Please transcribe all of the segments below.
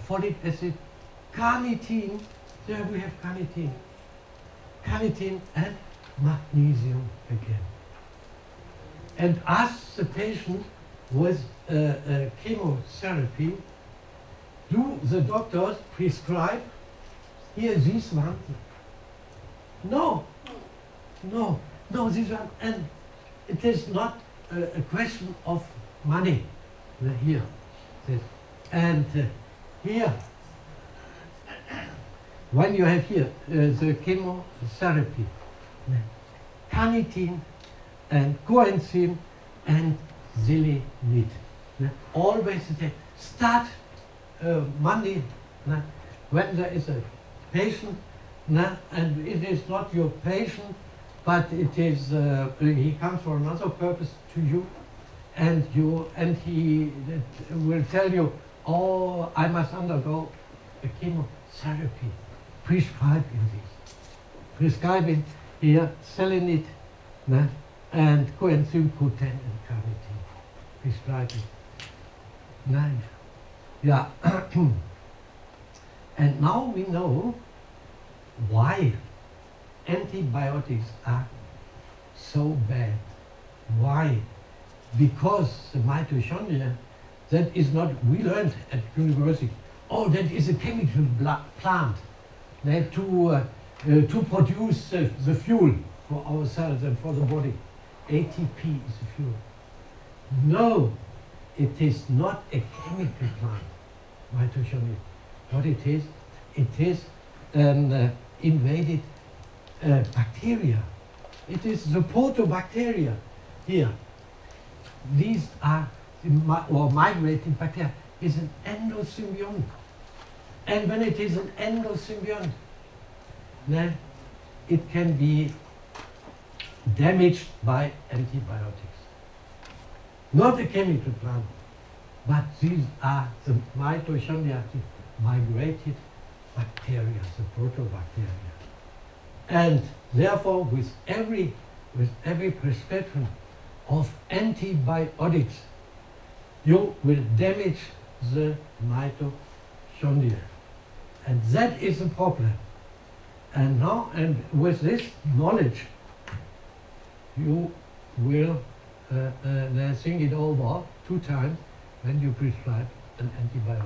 folic acid, carnitine, there we have carnitine, and magnesium again. And ask the patient with chemotherapy, do the doctors prescribe here this one? No, this one, and it is not a question of money here. And here, when you have here the chemotherapy, carnitine and coenzyme and selenite. Always start Monday when there is a patient, and it is not your patient, but it is he comes for another purpose to you, and he will tell you, oh, I must undergo a chemotherapy. Prescribing here selenite and coenzyme Q10 and carnitine. Prescribing. Nice. Yeah. And now we know why antibiotics are so bad. Why? Because the mitochondria, that is not, we learned at university, oh, that is a chemical plant to produce the fuel for our cells and for the body. ATP is the fuel. No, it is not a chemical plant, mitochondria. What it is an invaded bacteria. It is the protobacteria here. These are, or migrating bacteria, is an endosymbiont. And when it is an endosymbiont, it can be damaged by antibiotics. Not a chemical plant, but these are the mitochondria, the migrated bacteria, the protobacteria. And therefore, with every prescription of antibiotics, you will damage the mitochondria. And that is the problem. And now, and with this knowledge, you will think it over 2 times when you prescribe an antibiotic.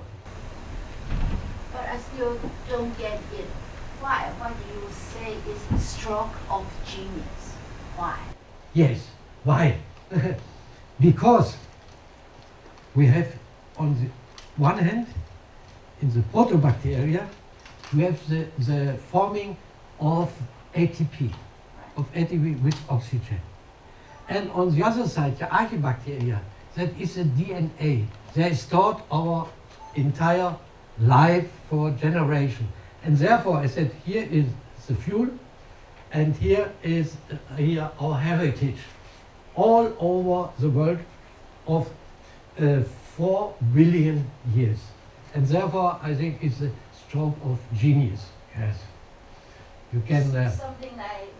But I still don't get it. Why? Why do you say it's a stroke of genius? Why? Yes, why? Because we have on the one hand, in the protobacteria, we have the forming of ATP, with oxygen. And on the other side, the archibacteria, that is a DNA. They stored our entire life for generation. And therefore, I said, here is the fuel, and here is our heritage. All over the world of 4 billion years. And therefore, I think it's a stroke of genius. Yes. You can... something like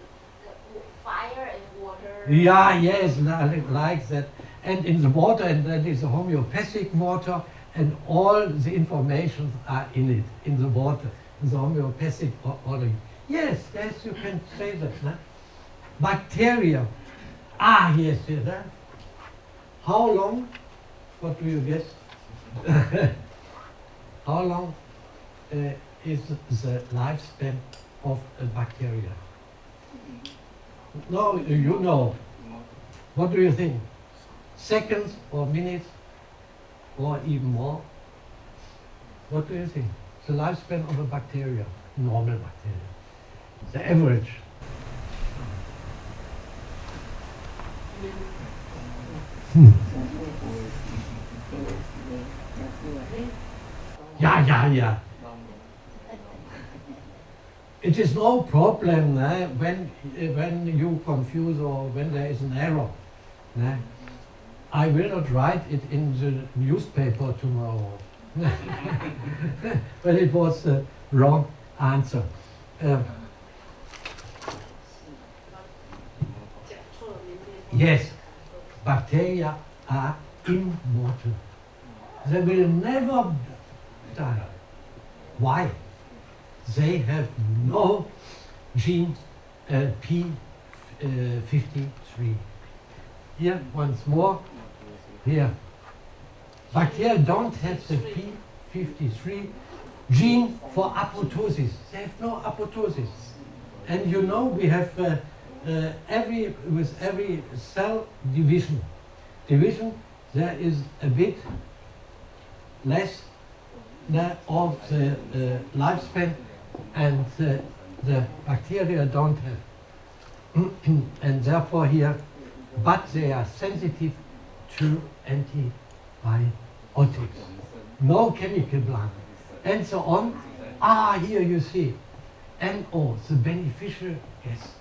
fire and water? Yeah, yes, like that. And in the water, and that is a homeopathic water, and all the information are in it, in the water, in the homeopathic water. Yes, you can say that. No? Bacteria. Yes, yes. How long? What do you guess? How long is the lifespan of a bacteria? No, you know. What do you think? Seconds or minutes or even more? What do you think? The lifespan of a bacteria, normal bacteria, the average. Yeah. It is no problem when you confuse or when there is an error. I will not write it in the newspaper tomorrow. But it was the wrong answer. Yes, bacteria are immortal. They will never die. Why? They have no gene P53. Here, once more. Here. Bacteria don't have the P53 gene for apoptosis. They have no apoptosis. And you know we have with every cell division, there is a bit less of the lifespan, and the bacteria don't have. And therefore here, but they are sensitive to antibiotics. No chemical blood, and so on. Here you see, NO, the beneficial gas.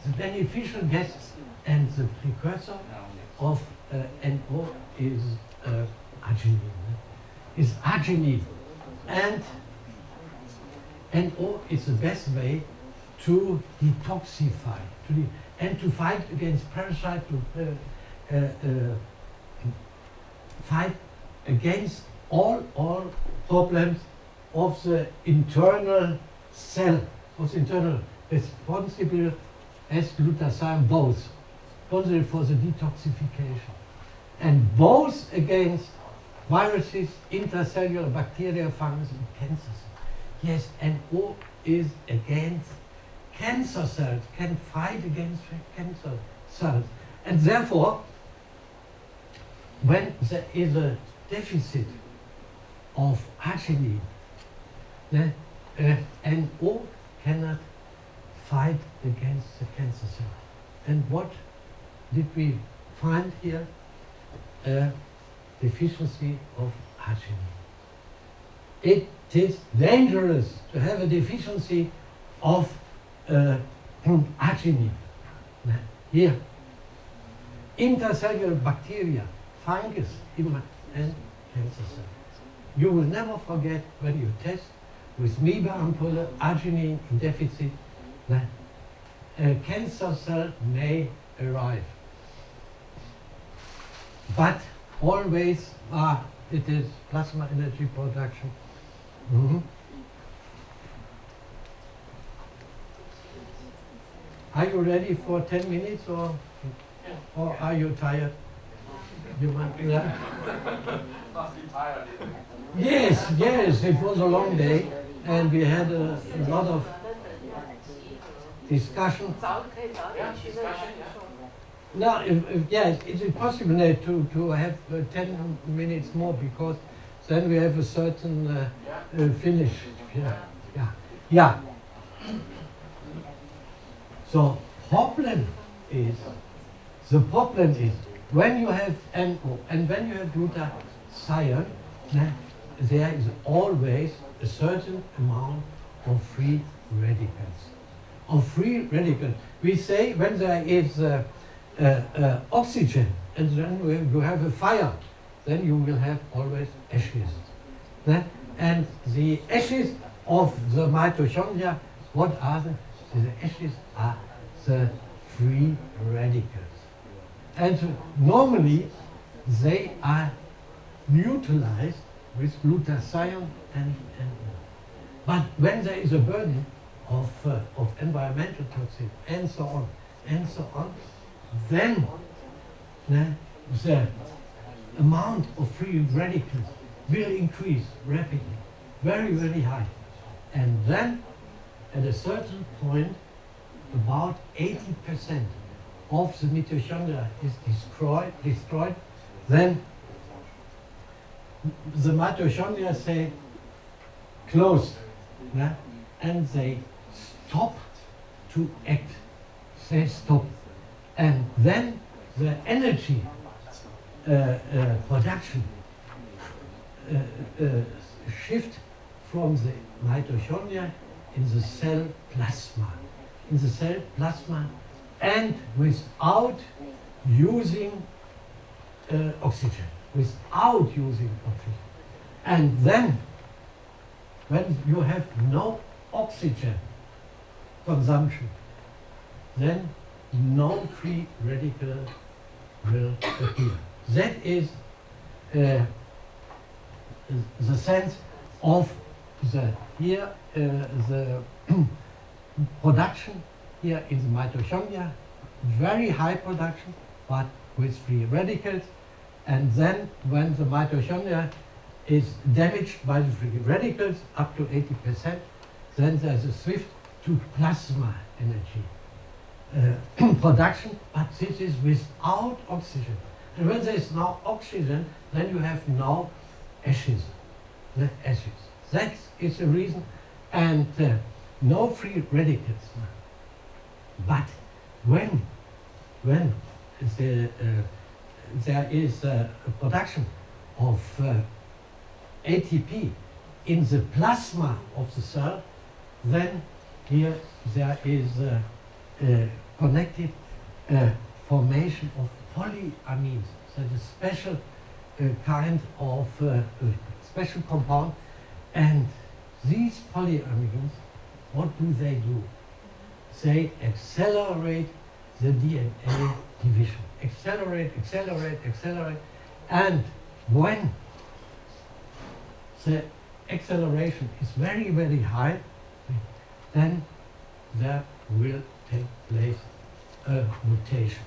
The beneficial gas and the precursor of NO is arginine. Is arginine, and NO is the best way to detoxify, and to fight against parasites, to fight against all problems of the internal cell, of the internal, responsible as glutathione, both responsible for the detoxification, and both against viruses, intracellular bacteria, fungus, and cancers. Yes, NO is against cancer cells, can fight against cancer cells. And therefore, when there is a deficit of arginine, then NO cannot fight against the cancer cell. And what did we find here? Deficiency of arginine. It is dangerous to have a deficiency of arginine. Here, intracellular bacteria, fungus, and cancer cells. You will never forget when you test with Miba ampulle arginine in deficit, that a cancer cell may arrive. But always it is plasma energy production. Are you ready for 10 minutes or are you tired? You want to that? Must be tired. Yes, it was a long day and we had a lot of discussion. No, yes, it is possible to have 10 minutes more, because then we have a certain finish. Yeah. So the problem is when you have NO and when you have glutathione, there is always a certain amount of free radicals. We say when there is oxygen, and then you have a fire, then you will have always ashes. And the ashes of the mitochondria, what are they? The ashes are the free radicals. And normally they are neutralized with glutathione and NO. But when there is a burden of environmental toxins and so on, then the amount of free radicals will increase rapidly, very, very high. And then at a certain point, about 80% of the mitochondria is destroyed, then the mitochondria say closed, and they stop to act. They stop. And then the energy production shift from the mitochondria in the cell plasma. And without using oxygen. And then, when you have no oxygen consumption, then no free radical will appear. That is the sense of here the production here in the mitochondria, very high production, but with free radicals. And then when the mitochondria is damaged by the free radicals up to 80%, then there's a swift to plasma energy production, but this is without oxygen. And when there is no oxygen, then you have no ashes. That is the reason, and no free radicals. But when there is a production of ATP in the plasma of the cell, then here there is a connected formation of polyamines. That is special kind of special compound, and these polyamines, what do? They accelerate the DNA division. Accelerate, and when the acceleration is very, very high, then there will take place a mutation.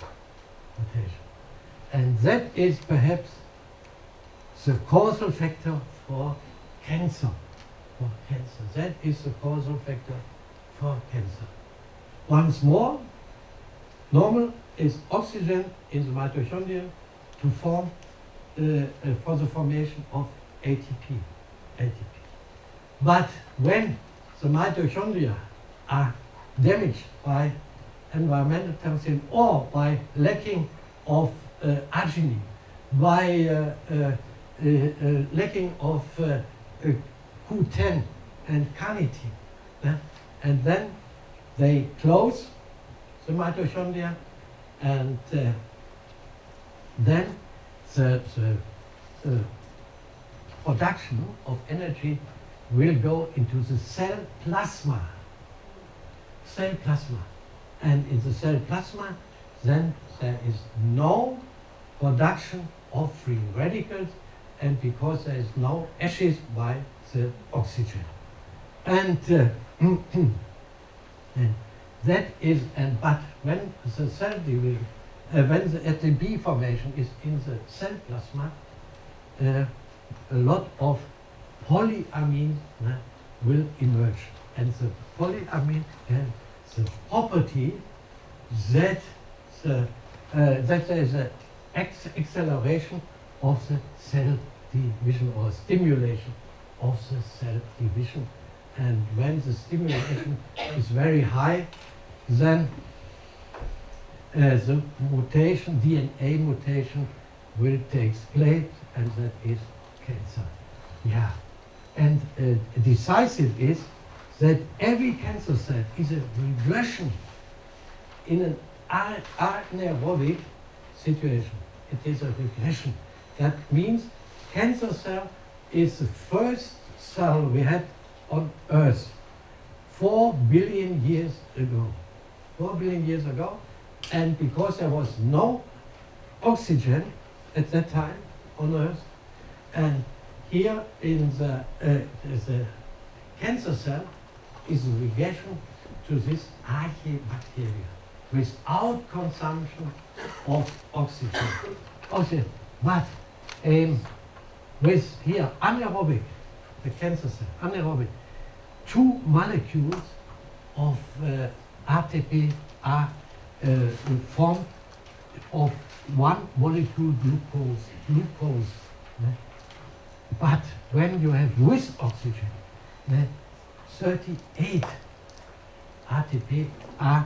And that is perhaps the causal factor for cancer. That is the causal factor for cancer. Once more, normal is oxygen in the mitochondria to form for the formation of ATP. But when the mitochondria are damaged by environmental toxin or by lacking of arginine, by lacking of Q10 and carnitine, and then they close the mitochondria, and then the production of energy will go into the cell plasma. And in the cell plasma, then there is no production of free radicals, and because there is no ashes by the oxygen. And that is, but when the cell division, when the ATP formation is in the cell plasma, a lot of polyamine will emerge, and the polyamine has the property that that there is an acceleration of the cell division or stimulation of the cell division. And when the stimulation is very high, then the mutation, DNA mutation, will take place, and that is cancer. Yeah. And decisive is that every cancer cell is a regression in an anaerobic situation. It is a regression. That means cancer cell is the first cell we had on Earth 4 billion years ago. 4 billion years ago, and because there was no oxygen at that time on Earth, and here in the cancer cell is a regression to this archaebacteria without consumption of oxygen. But with here anaerobic, the cancer cell, anaerobic, 2 molecules of ATP are formed of 1 molecule glucose. But when you have with oxygen, 38 ATP are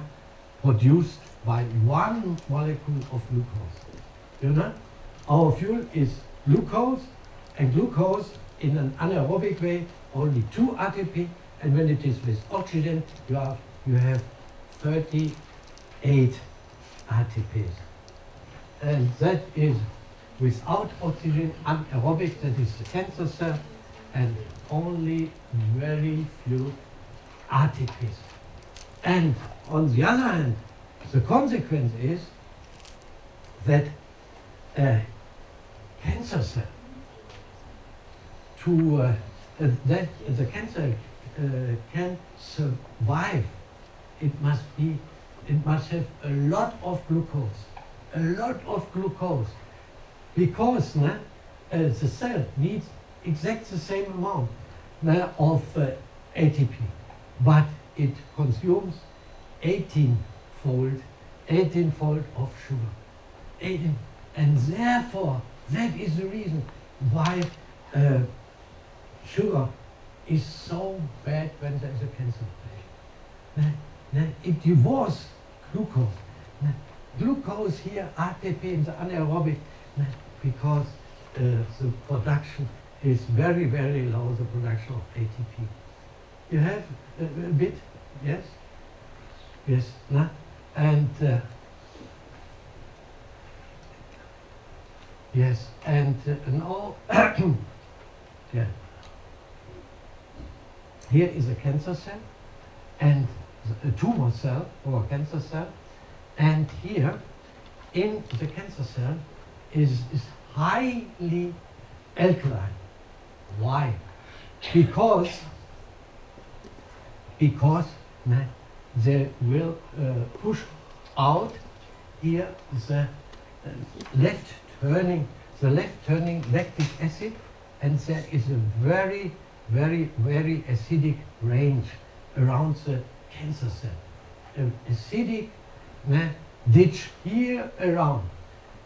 produced by 1 molecule of glucose. You know, our fuel is glucose, and glucose in an anaerobic way only 2 ATP, and when it is with oxygen, you have 38 ATPs. And that is without oxygen, anaerobic, that is the cancer cell, and only very few ATPs. And on the other hand, the consequence is that a cancer cell to that the cancer can survive, it must have a lot of glucose, because the cell needs exactly the same amount of ATP, but it consumes 18-fold of sugar. 18. And therefore, that is the reason why sugar is so bad when there is a cancer patient. It devours glucose. Glucose here, ATP in the anaerobic, because the production is very, very low, the production of ATP. You have a bit, yes? Yes, and yes, and now, yeah. Here is a cancer cell, and a tumor cell, or a cancer cell, and here, in the cancer cell, is highly alkaline. Why? Because they will push out here the left-turning lactic acid, and there is a very, very, very acidic range around the cancer cell. An acidic ditch here around,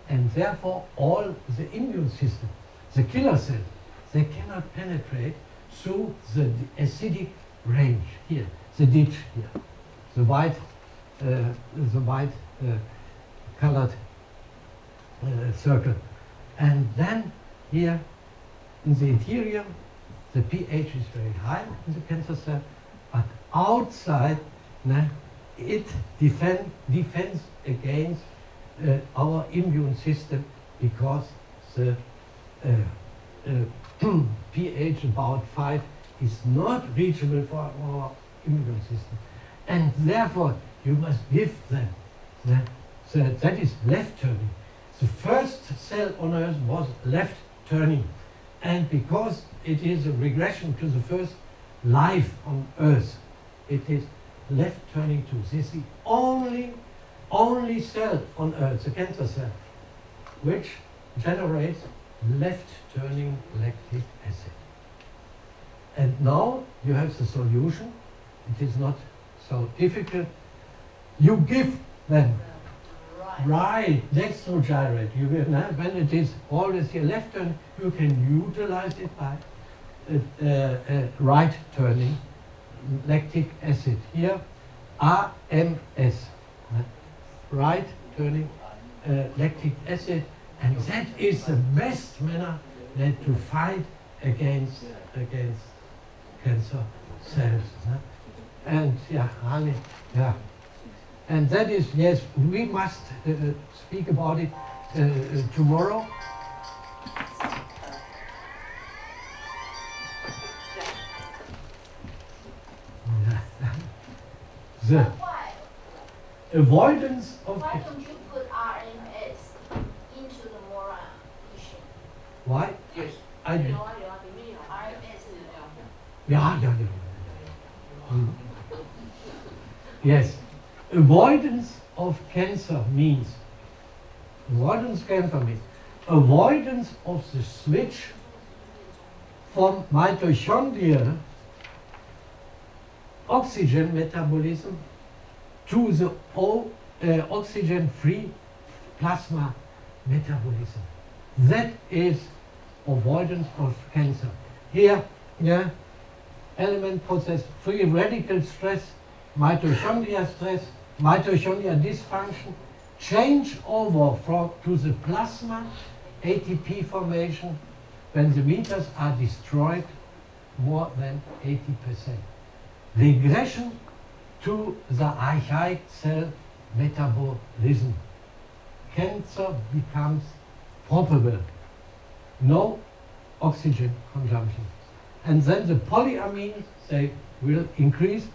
and therefore all the immune system, the killer cells, they cannot penetrate through the acidic range here, the ditch here, the white colored circle. And then here in the interior, the pH is very high in the cancer cell, but outside it defends against our immune system, because the pH about 5 is not reachable for our immune system, and therefore you must give them. So that is left turning. The first cell on Earth was left turning, and because it is a regression to the first life on Earth, it is left turning too. This is the only cell on Earth, the cancer cell, which generates left turning lactic acid. And now you have the solution. It is not so difficult. You give them right dextrogyrate. You will, when it is always here left turn, you can utilize it by right turning lactic acid. Here, AMS, right turning lactic acid, and that is the best manner to fight against cancer cells. And yeah, honey, yeah. And that is, yes, we must speak about it tomorrow. The Why? avoidance of... Why don't you put RMS into the moral issue? Why? Yes. I do. RMS. Yeah. Yes. Avoidance of cancer means avoidance of the switch from mitochondrial oxygen metabolism to the oxygen-free plasma metabolism. That is avoidance of cancer. Here, yeah, element process, free radical stress, mitochondria dysfunction, change over to the plasma ATP formation when the meters are destroyed more than 80%. Regression to the archaic cell metabolism. Cancer becomes probable. No oxygen consumption. And then the polyamines, they will increase,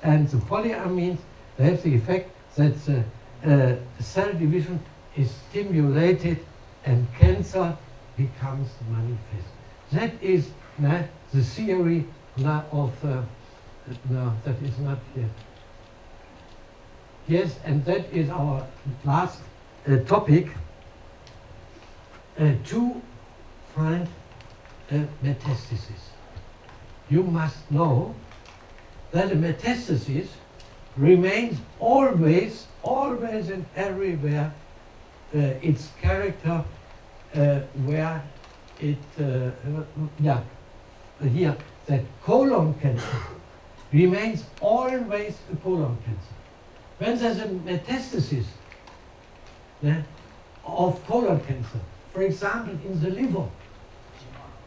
and the polyamines, they have the effect that the cell division is stimulated and cancer becomes manifest. That is the theory of, no, that is not here. Yes, and that is our last topic, to find metastasis. You must know that a metastasis remains always and everywhere its character, where it, here, that colon cancer remains always a colon cancer. When there's a metastasis of colon cancer, for example, in the liver,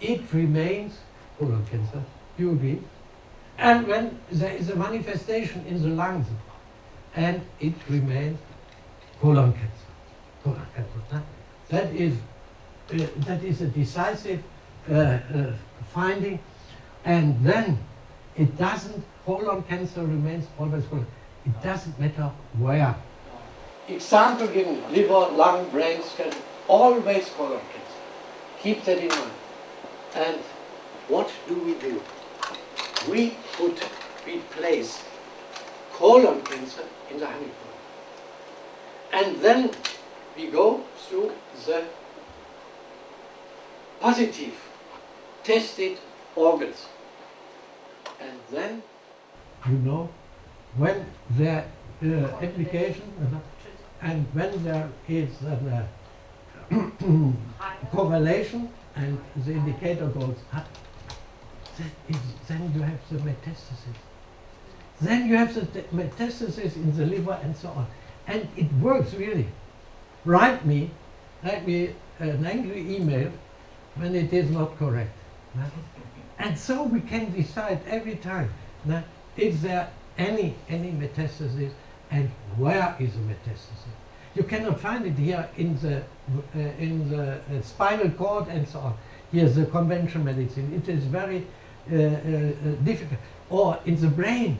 it remains colon cancer. Do you agree? And when there is a manifestation in the lungs, and it remains colon cancer. Colon cancer. That is a decisive finding, and then it doesn't. Colon cancer remains always colon. It doesn't matter where. Example given: liver, lung, brain, skin, always colon cancer. Keep that in mind. And what do? We place colon cancer in the honeycomb. And then we go through the positive tested organs. And then, when there application and when there is a correlation and the indicator goes up, then you have the metastasis. Then you have the metastasis in the liver and so on. And it works really. Write me an angry email when it is not correct. And so we can decide every time, is there any metastasis and where is the metastasis? You cannot find it here in the spinal cord and so on. Here's the conventional medicine. It is very difficult. Or in the brain,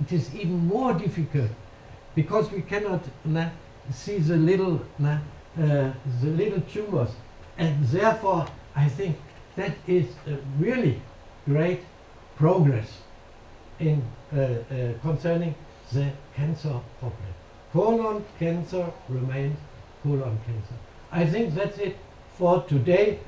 it is even more difficult because we cannot see the little tumors, and therefore I think that is a really great progress in concerning the cancer problem. Colon cancer remains colon cancer. I think that's it for today.